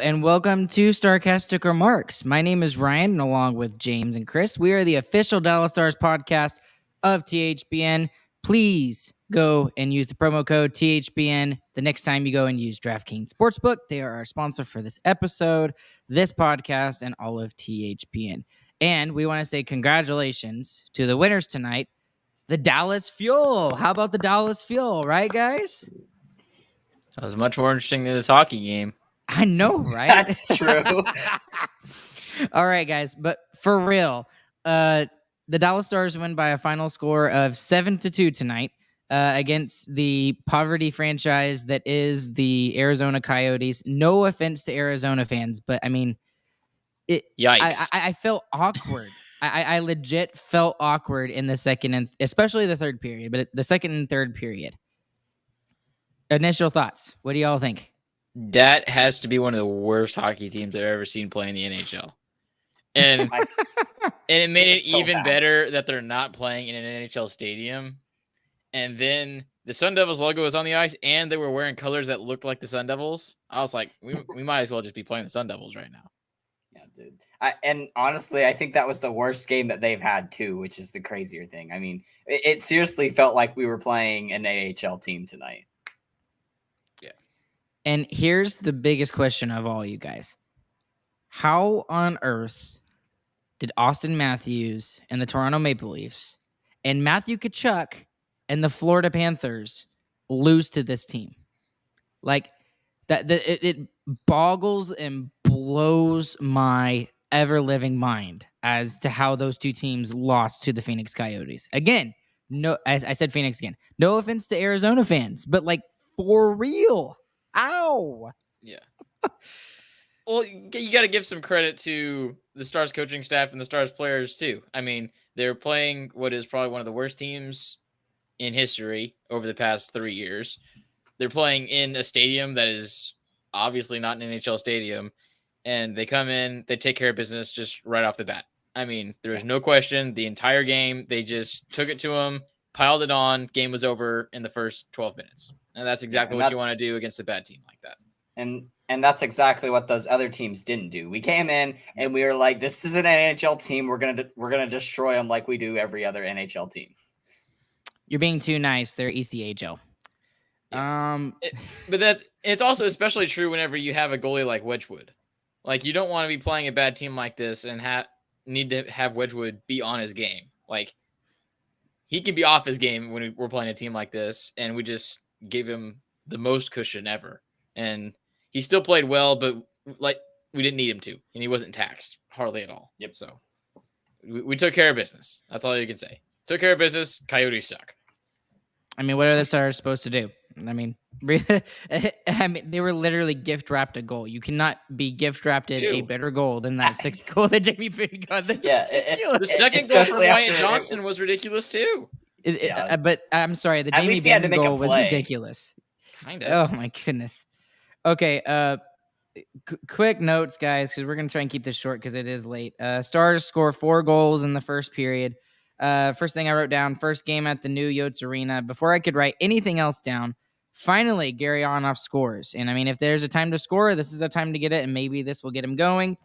and welcome to Starcastic Remarks. My name is Ryan, and along with James and Chris, we are the official Dallas Stars podcast of THPN. Please go and use the promo code THPN the next time you go and use DraftKings Sportsbook. They are our sponsor for this episode, this podcast, and all of THPN. And we want to say congratulations to the winners tonight, the Dallas Fuel. How about the Dallas Fuel, right, guys? That was much more interesting than this hockey game. I know, right? That's true. All right, guys, but for real, the Dallas Stars win by a final score of 7-2 tonight against the poverty franchise that is the Arizona Coyotes. No offense to Arizona fans, but I mean, Yikes. I felt awkward. I legit felt awkward in the second and especially the third period, but the second and third period. Initial thoughts. What do y'all think? That has to be one of the worst hockey teams I've ever seen play in the NHL. And it made it so even better that they're not playing in an NHL stadium. And then the Sun Devils logo was on the ice, and they were wearing colors that looked like the Sun Devils. I was like, we might as well just be playing the Sun Devils right now. Yeah, dude. And honestly, I think that was the worst game that they've had too, which is the crazier thing. I mean, it seriously felt like we were playing an AHL team tonight. And here's the biggest question of all, you guys. How on earth did Austin Matthews and the Toronto Maple Leafs and Matthew Tkachuk and the Florida Panthers lose to this team? Like, it boggles and blows my ever-living mind as to how those two teams lost to the Phoenix Coyotes. Again, no, I said Phoenix again. No offense to Arizona fans, but like, for real. Ow! Yeah. Well, you got to give some credit to the Stars coaching staff and the Stars players too. I mean, they're playing what is probably one of the worst teams in history over the past 3 years. They're playing in a stadium that is obviously not an NHL stadium, and they come in, they take care of business just right off the bat. I mean, there was no question the entire game. They just took it to them, piled it on, game was over in the first 12 minutes. And that's exactly what you want to do against a bad team like that. And that's exactly what those other teams didn't do. We came in and we were like, this is an NHL team. We're gonna destroy them like we do every other NHL team. You're being too nice. They're ECHL. Yeah. But it's also especially true whenever you have a goalie like Wedgwood. Like, you don't want to be playing a bad team like this and need to have Wedgwood be on his game. Like, he can be off his game when we're playing a team like this, and we just gave him the most cushion ever. And he still played well, but like, we didn't need him to, and he wasn't taxed hardly at all. Yep. So we took care of business. That's all you can say. Took care of business. Coyotes suck. I mean, what are the Stars supposed to do? I mean, they were literally gift wrapped a goal. You cannot be gift wrapped a better goal than that sixth goal that Jamie Pitt got. That's the second goal from Wyatt Johnston was ridiculous too. But I'm sorry, the Jamie Pitt goal was ridiculous. Kind of. Oh my goodness. Okay. Quick notes, guys, because we're gonna try and keep this short because it is late. Stars score 4 goals in the first period. First thing I wrote down: first game at the new Yotes Arena. Before I could write anything else down, finally Gary Onoff scores. And I mean, if there's a time to score, this is a time to get it, and maybe this will get him going.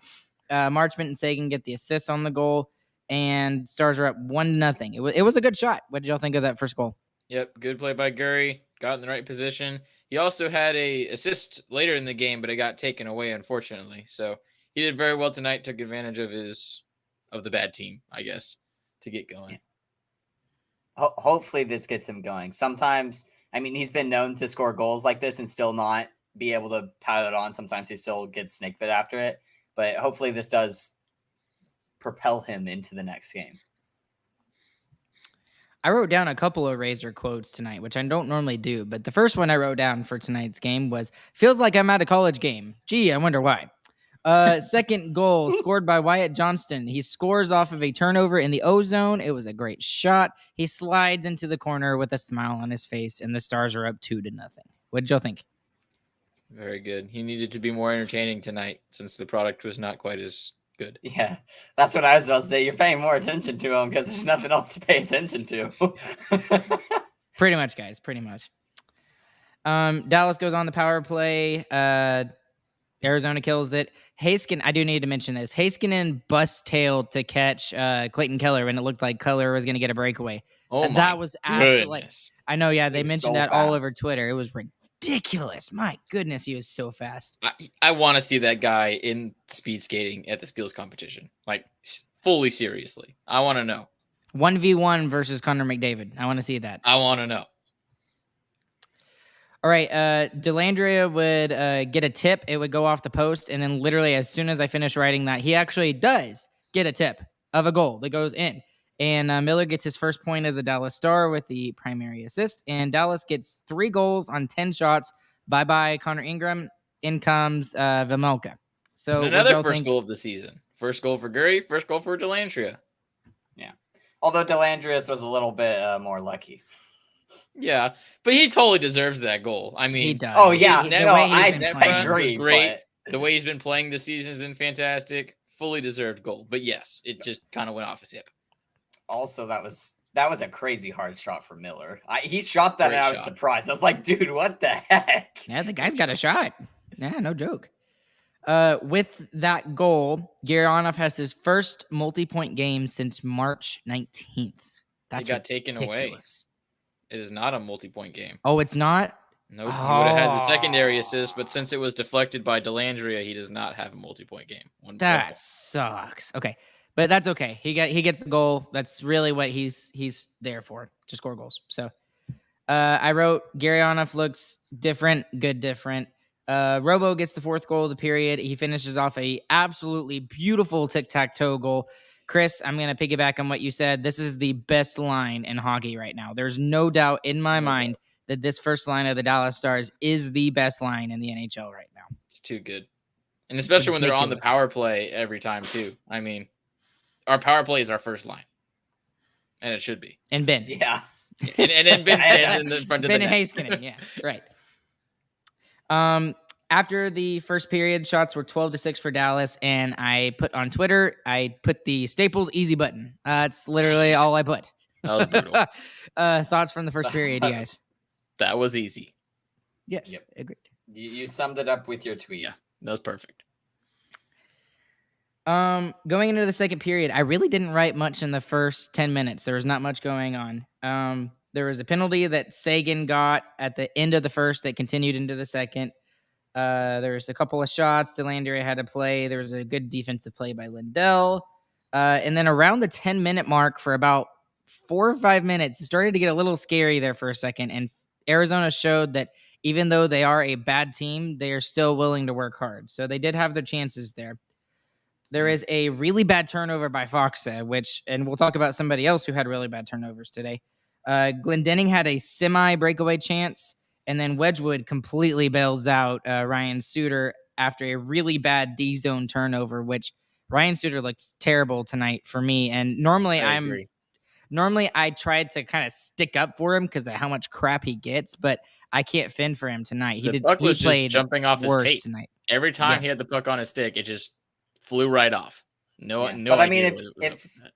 Marchment and Sagan get the assists on the goal, and Stars are up 1-0. It was a good shot. What did y'all think of that first goal? Yep, good play by Gary. Got in the right position. He also had a assist later in the game, but it got taken away, unfortunately. So he did very well tonight. Took advantage of the bad team, I guess, to get going. Hopefully this gets him going. Sometimes, I mean, he's been known to score goals like this and still not be able to pile it on. Sometimes he still gets snake bit after it, but hopefully this does propel him into the next game. I wrote down a couple of Razor quotes tonight, which I don't normally do, but the first one I wrote down for tonight's game was, "Feels like I'm at a college game. Gee, I wonder why." Second goal scored by Wyatt Johnston. He scores off of a turnover in the O-zone. It was a great shot. He slides into the corner with a smile on his face, and the Stars are up 2-0. What did y'all think? Very good. He needed to be more entertaining tonight since the product was not quite as good. Yeah, that's what I was about to say. You're paying more attention to him because there's nothing else to pay attention to. Pretty much, guys. Pretty much. Dallas goes on the power play. Arizona kills it. I do need to mention this. Heiskanen bust-tailed to catch Clayton Keller when it looked like Keller was going to get a breakaway. Oh And my that was absolutely. goodness. I know, yeah, He they was mentioned so that all over fast. Twitter. It was ridiculous. My goodness, he was so fast. I want to see that guy in speed skating at the skills competition. Like, fully seriously. I want to know. 1v1 versus Connor McDavid. I want to see that. I want to know. All right, Delandria would get a tip. It would go off the post, and then literally as soon as I finish writing that, he actually does get a tip of a goal that goes in. And Miller gets his first point as a Dallas Star with the primary assist, and Dallas gets 3 goals on 10 shots. Bye-bye, Connor Ingram. In comes Vimmelka. So And another first goal of the season. First goal for Gurry, first goal for Delantria. Yeah. Although Delandrius was a little bit more lucky. Yeah, but he totally deserves that goal. I mean, he does. Oh, yeah. His net- No, his I net front agree. was great. But The way he's been playing this season has been fantastic. Fully deserved goal. But yes, it just kind of went off his hip. also, that was a crazy hard shot for Miller. He shot that, Great and I was shot. surprised. I was like, dude, what the heck? Yeah, the guy's got a shot. Yeah, no joke. With that goal, Gurianov has his first multi-point game since March 19th. That's got taken away. ridiculous. It is not a multi-point game. Oh, it's not? Nope. He would have had the secondary assist, but since it was deflected by Delandria, he does not have a multi-point game. That sucks. Okay. But that's okay. He gets the goal. That's really what he's there for, to score goals. So I wrote Gurianov looks different, good different. Robo gets the 4th goal of the period. He finishes off a absolutely beautiful tic-tac-toe goal. Chris, I'm going to piggyback on what you said. This is the best line in hockey right now. There's no doubt in my mind that this first line of the Dallas Stars is the best line in the NHL right now. It's too good. And especially when they're on the ridiculous. power play every time, too. I mean, our power play is our first line. And it should be. And Ben. Yeah. And then Ben stands in the front of Ben the and net. Heiskanen, yeah, right. After the first period, shots were 12-6 for Dallas, and I put on Twitter, I put the Staples easy button. That's literally all I put. That was brutal. Thoughts from the first period, you guys? That was easy. Yes, Yep. agreed. You summed it up with your tweet. Yeah. That was perfect. Going into the second period, I really didn't write much in the first 10 minutes. There was not much going on. There was a penalty that Sagan got at the end of the first that continued into the second. There was a couple of shots Delandria had to play. There was a good defensive play by Lindell. And then around the 10-minute mark for about 4 or 5 minutes, it started to get a little scary there for a second. And Arizona showed that even though they are a bad team, they are still willing to work hard. So they did have their chances there. There is a really bad turnover by Foxa, and we'll talk about somebody else who had really bad turnovers today. Glendening had a semi-breakaway chance, and then Wedgwood completely bails out Ryan Suter after a really bad D-zone turnover, which Ryan Suter looks terrible tonight for me. And normally I tried to kind of stick up for him because of how much crap he gets, but I can't fend for him tonight. The puck was just jumping off his worse tape tonight. Every time he had the puck on his stick, it just flew right off. No. But I mean, idea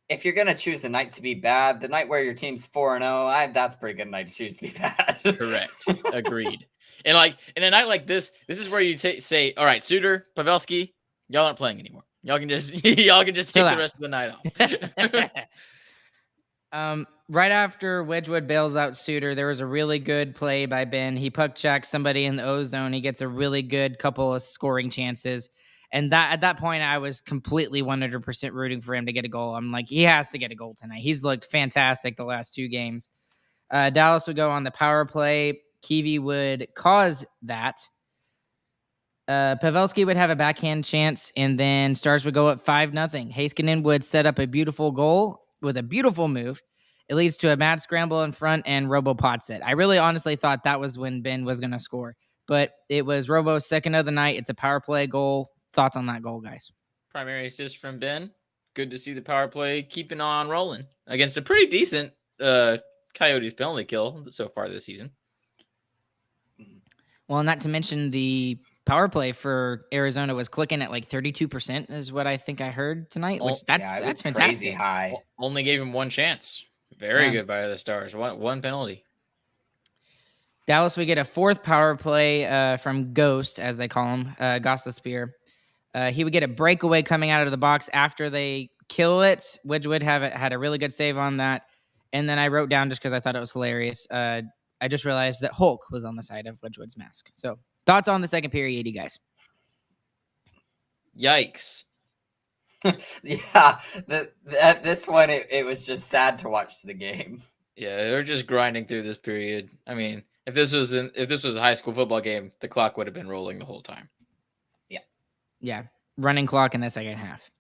if you're gonna choose a night to be bad, the night where your team's 4-0, that's a pretty good night to choose to be bad. Correct. Agreed. And in a night like this is where you say, all right, Suter, Pavelski, y'all aren't playing anymore. Y'all can just take the rest of the night off. Right after Wedgwood bails out Suter, there was a really good play by Ben. He puck checks somebody in the O zone. He gets a really good couple of scoring chances. And at that point, I was completely 100% rooting for him to get a goal. I'm like, he has to get a goal tonight. He's looked fantastic the last 2 games. Dallas would go on the power play. Kiwi would cause that. Pavelski would have a backhand chance, and then Stars would go up 5-0. Heiskanen would set up a beautiful goal with a beautiful move. It leads to a mad scramble in front, and Robo pots it. I really honestly thought that was when Ben was going to score, but it was Robo's second of the night. It's a power play goal. Thoughts on that goal, guys? Primary assist from Ben. Good to see the power play keeping on rolling against a pretty decent Coyotes penalty kill so far this season. Well, not to mention the power play for Arizona was clicking at like 32% is what I think I heard tonight, which that's fantastic. Crazy high. Only gave him one chance. Very good by the Stars. One penalty. Dallas would get a fourth power play from Ghost, as they call him, Gostisbehere. He would get a breakaway coming out of the box after they kill it. Wedgwood had a really good save on that. And then I wrote down, just because I thought it was hilarious, I just realized that Hulk was on the side of Wedgwood's mask. So thoughts on the second period, you guys? Yikes. Yeah, this one, it was just sad to watch the game. Yeah, they're just grinding through this period. I mean, if this was a high school football game, the clock would have been rolling the whole time. Yeah, running clock in the second half.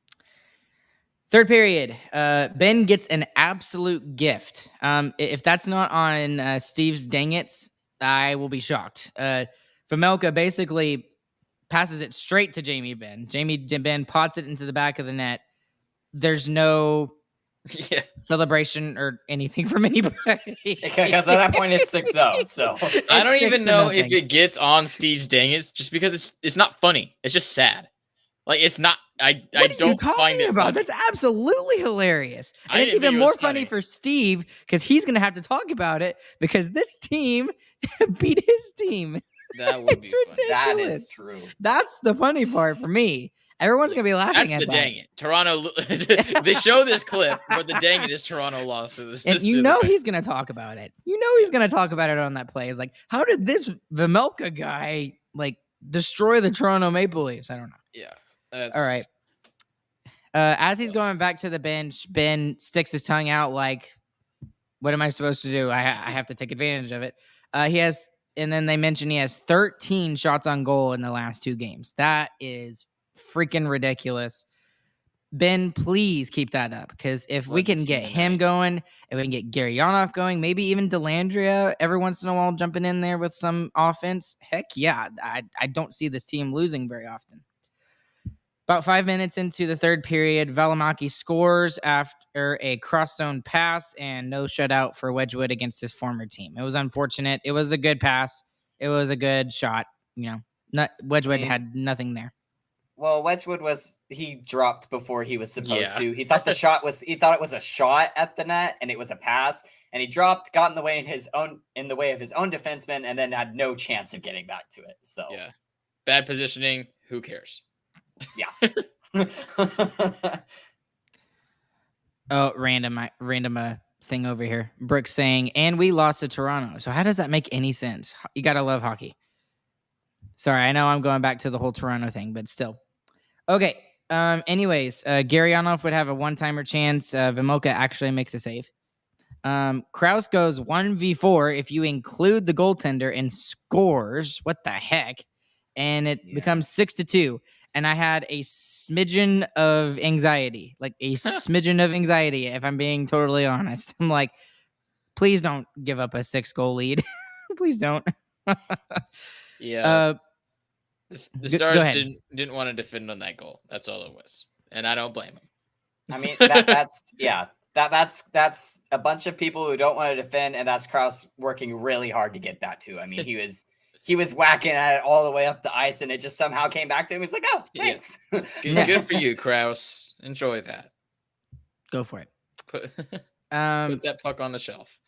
Third period, Ben gets an absolute gift. If that's not on Steve's dang it's, I will be shocked. Vejmelka basically passes it straight to Jamie Ben. Jamie Ben pots it into the back of the net. There's no celebration or anything from anybody. Because at that point, it's 6-0. So I don't even know if it gets on Steve's dang it's, just because it's not funny. It's just sad. Like, it's not. I don't find it funny. That's absolutely hilarious. And it's even more funny for Steve, because he's going to have to talk about it, because this team beat his team. That would be ridiculous. That is true. That's the funny part for me. Everyone's going to be laughing at that. That's the dang it. Toronto, they show this clip, but the dang it is Toronto lost. And he's going to talk about it. He's going to talk about it on that play. It's like, how did this Vejmelka guy, destroy the Toronto Maple Leafs? I don't know. Yeah. All right. As he's going back to the bench, Ben sticks his tongue out like, what am I supposed to do? I have to take advantage of it. And then they mention he has 13 shots on goal in the last 2 games. That is freaking ridiculous. Ben, please keep that up, because if we can get him going, and we can get Gary Yonoff going, maybe even Delandria every once in a while jumping in there with some offense, heck yeah, I don't see this team losing very often. About 5 minutes into the third period, Valimaki scores after a cross-zone pass and no shutout for Wedgwood against his former team. It was unfortunate. It was a good pass. It was a good shot. Wedgwood had nothing there. Well, Wedgwood he dropped before he was supposed to. He thought it was a shot at the net, and it was a pass, and he dropped, got in the way of his own defenseman, and then had no chance of getting back to it. So yeah, bad positioning. Who cares? Yeah. Oh, random thing over here. Brooks saying, and we lost to Toronto. So how does that make any sense? You got to love hockey. Sorry, I know I'm going back to the whole Toronto thing, but still. Okay. Anyways, Gary Yonoff would have a one-timer chance. Vejmelka actually makes a save. Krause goes 1v4 if you include the goaltender and scores. What the heck? And it becomes 6-2. And I had a smidgen of anxiety, if I'm being totally honest. I'm like, please don't give up a 6-goal lead. Please don't. Yeah. The Stars didn't want to defend on that goal. That's all it was. And I don't blame them. I mean, that's a bunch of people who don't want to defend, and that's Krause working really hard to get that too. I mean, he was whacking at it all the way up the ice, and it just somehow came back to him. He's like, oh, thanks. Yeah. Good for you, Krause. Enjoy that. Go for it. Put that puck on the shelf.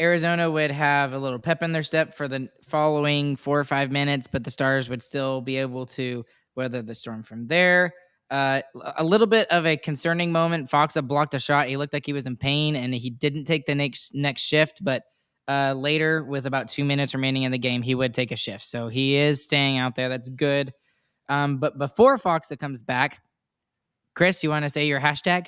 Arizona would have a little pep in their step for the following 4 or 5 minutes, but the Stars would still be able to weather the storm from there. A little bit of a concerning moment. Fox had blocked a shot. He looked like he was in pain, and he didn't take the next shift, but later, with about 2 minutes remaining in the game, he would take a shift. So he is staying out there. That's good. But before Fox comes back, Chris, you want to say your hashtag?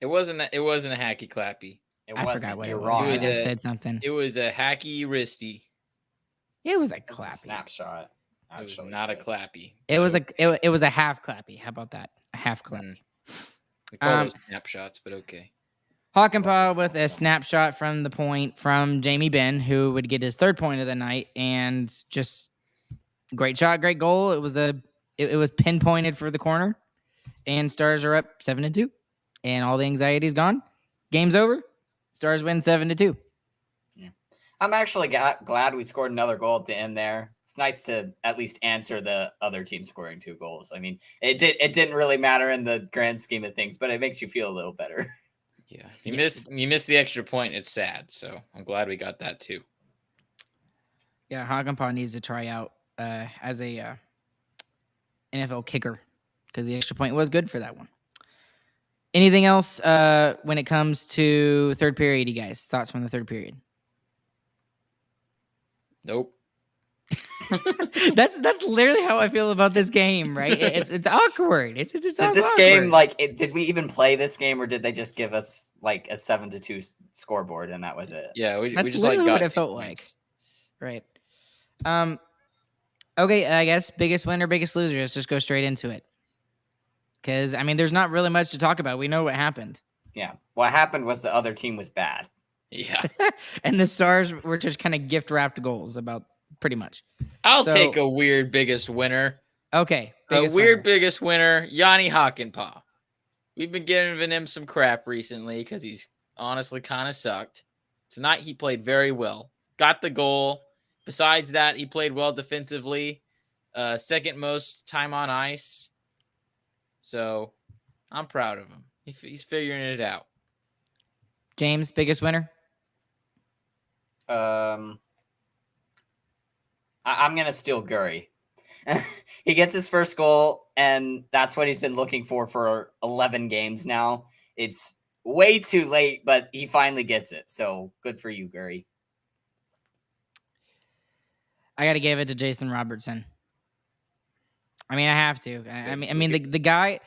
It wasn't a hacky clappy. I forgot what it was. I just said something. It was a hacky wristy. It was a clappy. It's a snapshot. It was not a clappy. It was a half clappy. How about that? A half clappy. We call those snapshots, but okay. Hakanpää with a snapshot from the point from Jamie Benn, who would get his 3rd point of the night, and just great shot, great goal. It was pinpointed for the corner, and Stars are up 7-2, and all the anxiety is gone. Game's over. Stars win 7-2. Yeah. I'm actually glad we scored another goal at the end there. It's nice to at least answer the other team scoring 2 goals. I mean, it didn't really matter in the grand scheme of things, but it makes you feel a little better. Yeah, Yes, you missed the extra point. It's sad. So I'm glad we got that too. Yeah, Hagenpaw needs to try out as a NFL kicker because the extra point was good for that one. Anything else when it comes to third period, you guys? Thoughts from the third period? Nope. That's literally how I feel about this game, right? It's awkward. It's Did awkward. this game did we even play this game, or did they just give us like a 7-2 scoreboard and that was it? Yeah, we That's just literally got what it felt points. like, right? Okay, I guess biggest winner, biggest loser. Let's just go straight into it. Because I mean, there's not really much to talk about. We know what happened. Yeah, what happened was the other team was bad. Yeah, and the Stars were just kind of gift wrapped goals about pretty much. I'll take a weird biggest winner. Okay, biggest winner, Yanni Hagenpaw. We've been giving him some crap recently because he's honestly kind of sucked. Tonight he played very well. Got the goal. Besides that, he played well defensively. Second most time on ice. So I'm proud of him. He's figuring it out. James, biggest winner? I'm going to steal Gurry. He gets his first goal, and that's what he's been looking for 11 games now. It's way too late, but he finally gets it. So good for you, Gurry. I got to give it to Jason Robertson. I mean, I have to. I mean, the guy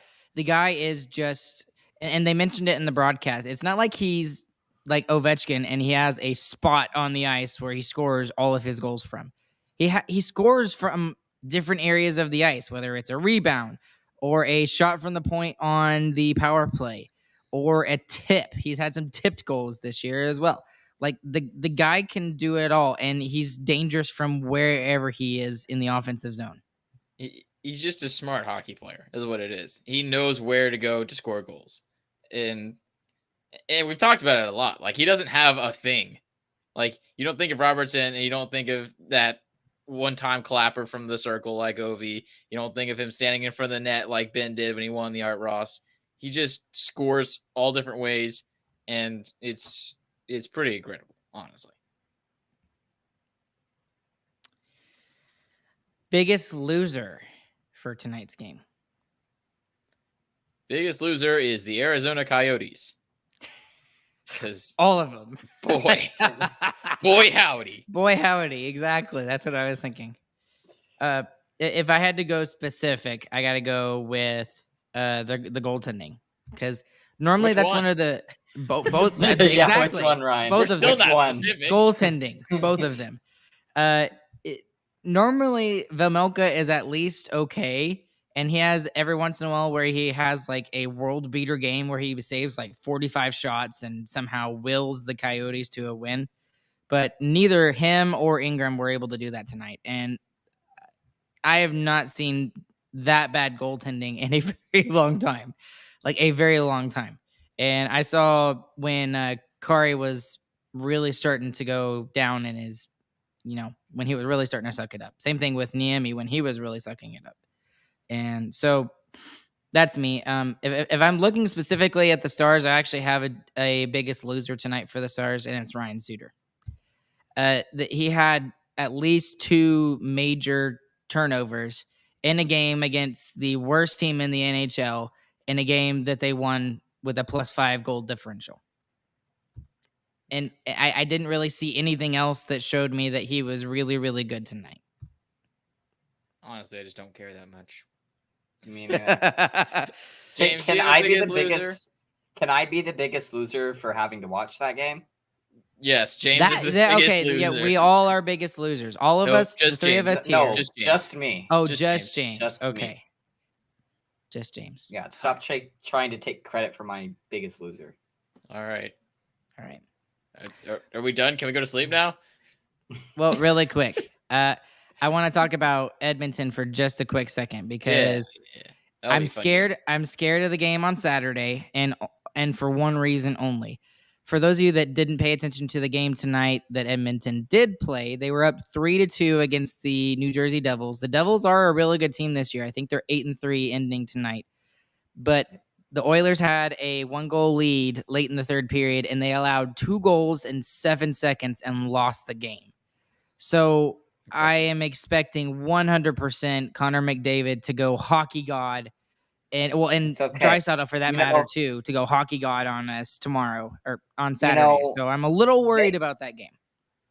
is just, and they mentioned it in the broadcast. It's not like he's like Ovechkin and he has a spot on the ice where he scores all of his goals from. He scores from different areas of the ice, whether it's a rebound or a shot from the point on the power play or a tip. He's had some tipped goals this year as well. Like the guy can do it all, and he's dangerous from wherever he is in the offensive zone. He's just a smart hockey player, is what it is. He knows where to go to score goals. And we've talked about it a lot. Like, he doesn't have a thing. Like, you don't think of Robertson, and you don't think of that one-time clapper from the circle like Ovi. You don't think of him standing in front of the net like Ben did when he won the Art Ross. He just scores all different ways, and it's pretty incredible, honestly. Biggest loser for tonight's game? Biggest loser is the Arizona Coyotes. Because all of them. Boy howdy. Boy howdy. Exactly. That's what I was thinking. If I had to go specific, I got to go with the goaltending, because normally Which that's one of the both. Exactly. Yeah, which one, Ryan? Both We're of still them. not specific. Goaltending. Both of them. Normally Vejmelka is at least okay. And he has every once in a while where he has like a world beater game where he saves like 45 shots and somehow wills the Coyotes to a win. But neither him or Ingram were able to do that tonight. And I have not seen that bad goaltending in a very long time. Like a very long time. And I saw when Kari was really starting to go down in his, when he was really starting to suck it up. Same thing with Niemi when he was really sucking it up. And so that's me. If I'm looking specifically at the Stars, I actually have a biggest loser tonight for the Stars, and it's Ryan Suter. He had at least 2 major turnovers in a game against the worst team in the NHL, in a game that they won with a +5 goal differential. And I didn't really see anything else that showed me that he was really, really good tonight. Honestly, I just don't care that much. James, can I be the biggest? Can I be the biggest loser for having to watch that game? Yes, James is the biggest loser. Yeah, we all are biggest losers. All of us, just the 3 James. of us here. No, just me. Oh, just James. Just okay. Me. Just James. Yeah, stop trying to take credit for my biggest loser. All right. Are we done? Can we go to sleep now? Well, really quick. I want to talk about Edmonton for just a quick second, because I'm scared. I'm scared of the game on Saturday, and for one reason only. For those of you that didn't pay attention to the game tonight that Edmonton did play, they were up 3-2 against the New Jersey Devils. The Devils are a really good team this year. I think they're 8-3 ending tonight. But the Oilers had a 1-goal lead late in the third period, and they allowed 2 goals in 7 seconds and lost the game. So I am expecting 100% Connor McDavid to go hockey god, and It's okay. Draisaitl for that matter too, to go hockey god on us tomorrow or on Saturday. So I'm a little worried about that game.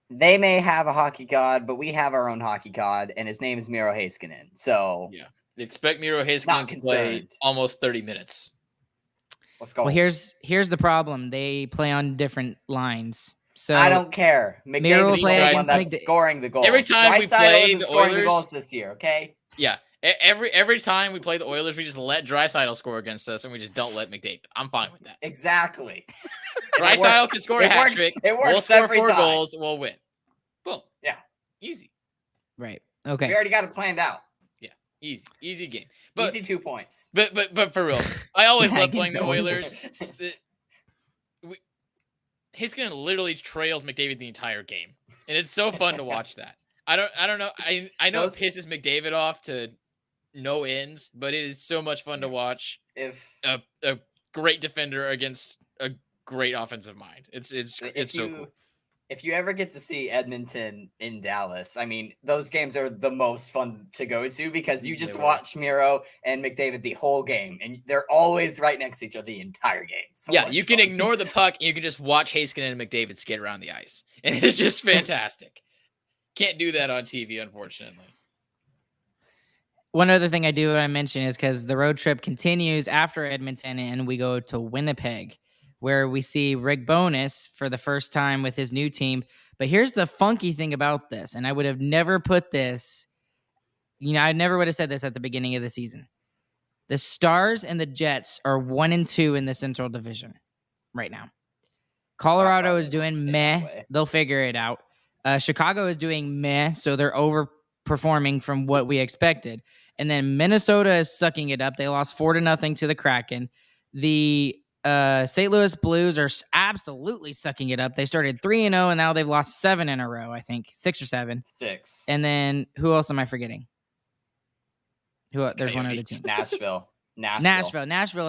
They may have a hockey god, but we have our own hockey god, and his name is Miro Heiskanen. So yeah, expect Miro Heiskanen to play almost 30 minutes. Let's go. Well, here's the problem. They play on different lines. So I don't care. McDavid's the one that's scoring the goals. Every time we play the scoring Oilers, the goals this year, okay? Yeah. Every time we play the Oilers, we just let Draisaitl score against us, and we just don't let McDavid. I'm fine with that. Exactly. Draisaitl can score a hat trick. We'll score 4 goals. We'll win. Boom. Yeah. Easy. Right. Okay. We already got it planned out. Yeah. Easy game. Easy 2 points. But for real, I always love playing the Oilers. Heiskanen literally trails McDavid the entire game, and it's so fun to watch that. I don't know. I know it pisses McDavid off to no ends, but it is so much fun to watch. If a great defender against a great offensive mind, it's so cool. If you ever get to see Edmonton in Dallas, I mean, those games are the most fun to go to because you just watch Miro and McDavid the whole game, and they're always right next to each other the entire game. So yeah, you can ignore the puck, and you can just watch Heiskanen and McDavid skate around the ice, and it's just fantastic. Can't do that on TV, unfortunately. One other thing I do want to mention is because the road trip continues after Edmonton, and we go to Winnipeg, where we see Rick Bowness for the first time with his new team. But here's the funky thing about this, and I would have never put this, I never would have said this at the beginning of the season. The Stars and the Jets are 1-2 in the Central Division right now. Colorado is doing meh. They'll figure it out. Chicago is doing meh, so they're overperforming from what we expected. And then Minnesota is sucking it up. They lost 4-0 to the Kraken. The St. Louis Blues are absolutely sucking it up. They started 3-0, and now they've lost 7 in a row, I think. 6 or 7. 6. And then who else am I forgetting? There's one other team. Nashville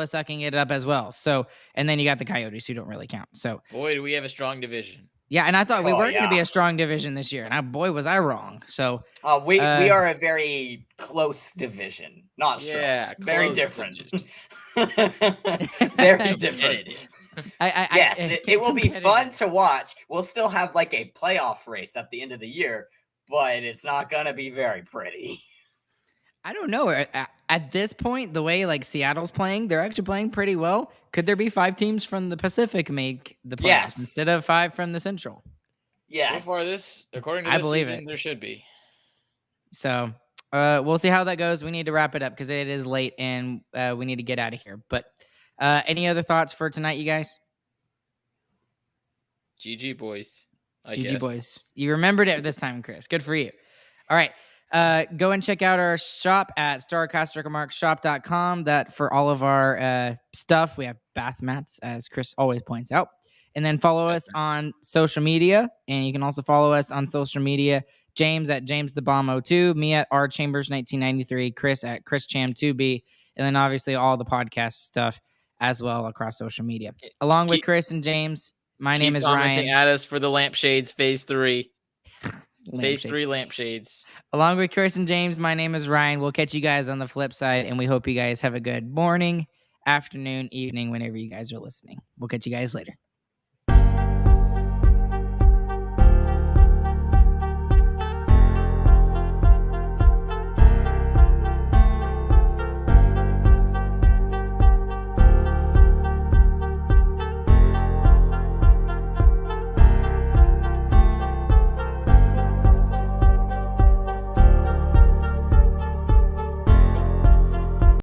is sucking it up as well. So, and then you got the Coyotes, who don't really count. So, boy, do we have a strong division. Yeah, and I thought we were going to be a strong division this year, and boy, was I wrong. So we are a very close division, not strong. Yeah, very different. Very different. It will be fun to watch. We'll still have like a playoff race at the end of the year, but it's not going to be very pretty. I don't know. At this point, the way like Seattle's playing, they're actually playing pretty well. Could there be 5 teams from the Pacific make the playoffs instead of 5 from the Central? Yes. So far, according to this season, there should be. So we'll see how that goes. We need to wrap it up because it is late and we need to get out of here. But any other thoughts for tonight, you guys? GG, boys. GG, boys. You remembered it this time, Chris. Good for you. All right. Go and check out our shop at starcastremarkshop.com. That for all of our stuff, we have bath mats, as Chris always points out. And then follow us on social media. And you can also follow us on social media. James at JamesTheBomb02, me at RChambers1993, Chris at ChrisCham2B, and then obviously all the podcast stuff as well across social media. Along with Chris and James, my name is Ryan. Keep commenting at us for the lampshades, phase 3. Phase 3 lampshades. Along with Chris and James, my name is Ryan. We'll catch you guys on the flip side, and we hope you guys have a good morning, afternoon, evening, whenever you guys are listening. We'll catch you guys later.